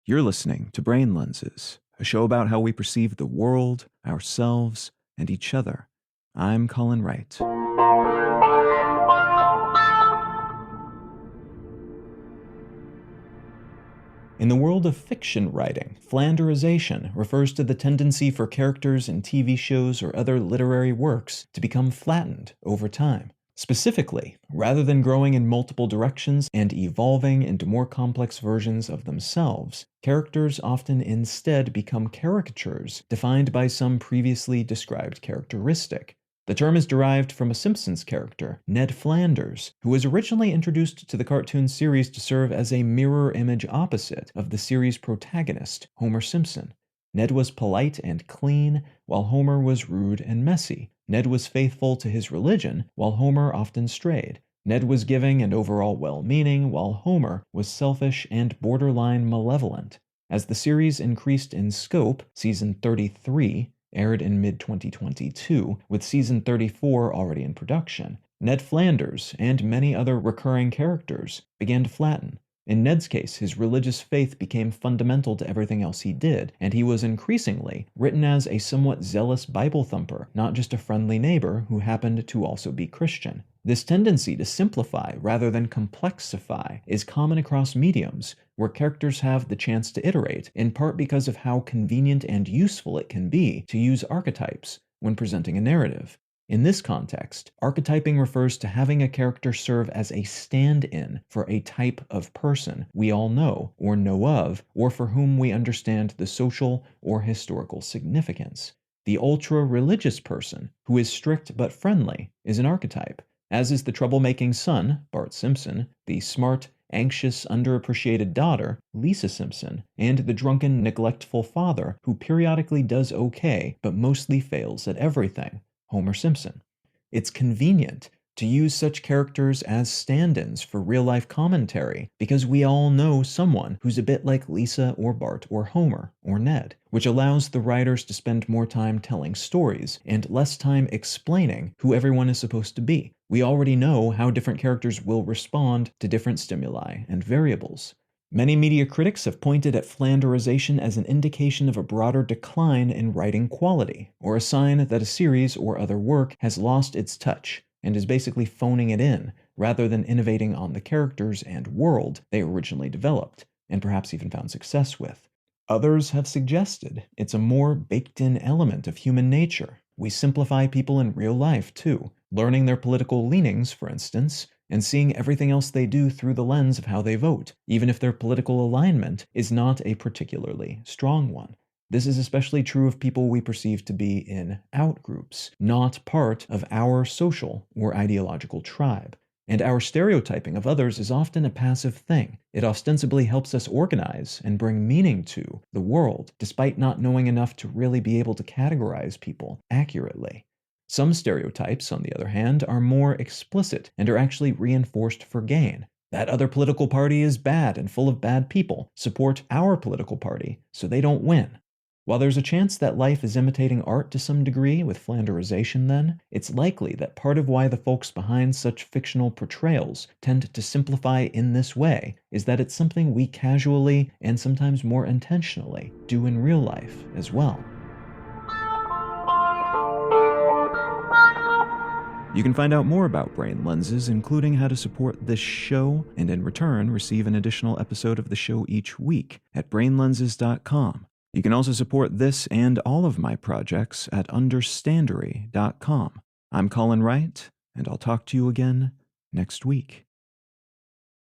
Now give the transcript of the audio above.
You're listening to Brain Lenses, a show about how we perceive the world, ourselves, and each other. I'm Colin Wright. In the world of fiction writing, Flanderization refers to the tendency for characters in TV shows or other literary works to become flattened over time. Specifically, rather than growing in multiple directions and evolving into more complex versions of themselves, characters often instead become caricatures defined by some previously described characteristic. The term is derived from a Simpsons character, Ned Flanders, who was originally introduced to the cartoon series to serve as a mirror image opposite of the series' protagonist, Homer Simpson. Ned was polite and clean, while Homer was rude and messy. Ned was faithful to his religion, while Homer often strayed. Ned was giving and overall well-meaning, while Homer was selfish and borderline malevolent. As the series increased in scope, season 33 aired in mid-2022, with season 34 already in production, Ned Flanders and many other recurring characters began to flatten. In Ned's case, his religious faith became fundamental to everything else he did, and he was increasingly written as a somewhat zealous Bible thumper, not just a friendly neighbor who happened to also be Christian. This tendency to simplify rather than complexify is common across mediums, where characters have the chance to iterate, in part because of how convenient and useful it can be to use archetypes when presenting a narrative. In this context, archetyping refers to having a character serve as a stand-in for a type of person we all know of, or for whom we understand the social or historical significance. The ultra-religious person, who is strict but friendly, is an archetype, as is the troublemaking son, Bart Simpson, the smart, anxious, underappreciated daughter, Lisa Simpson, and the drunken, neglectful father who periodically does okay but mostly fails at everything, Homer Simpson. It's convenient to use such characters as stand-ins for real-life commentary because we all know someone who's a bit like Lisa or Bart or Homer or Ned, which allows the writers to spend more time telling stories and less time explaining who everyone is supposed to be. We already know how different characters will respond to different stimuli and variables. Many media critics have pointed at Flanderization as an indication of a broader decline in writing quality, or a sign that a series or other work has lost its touch and is basically phoning it in, rather than innovating on the characters and world they originally developed, and perhaps even found success with. Others have suggested it's a more baked-in element of human nature. We simplify people in real life, too, learning their political leanings, for instance, and seeing everything else they do through the lens of how they vote, even if their political alignment is not a particularly strong one. This is especially true of people we perceive to be in outgroups, not part of our social or ideological tribe. And our stereotyping of others is often a passive thing. It ostensibly helps us organize and bring meaning to the world, despite not knowing enough to really be able to categorize people accurately. Some stereotypes, on the other hand, are more explicit and are actually reinforced for gain. That other political party is bad and full of bad people. Support our political party so they don't win. While there's a chance that life is imitating art to some degree with Flanderization then, it's likely that part of why the folks behind such fictional portrayals tend to simplify in this way is that it's something we casually, and sometimes more intentionally, do in real life as well. You can find out more about Brain Lenses, including how to support this show, and in return receive an additional episode of the show each week at brainlenses.com. You can also support this and all of my projects at understandery.com. I'm Colin Wright, and I'll talk to you again next week.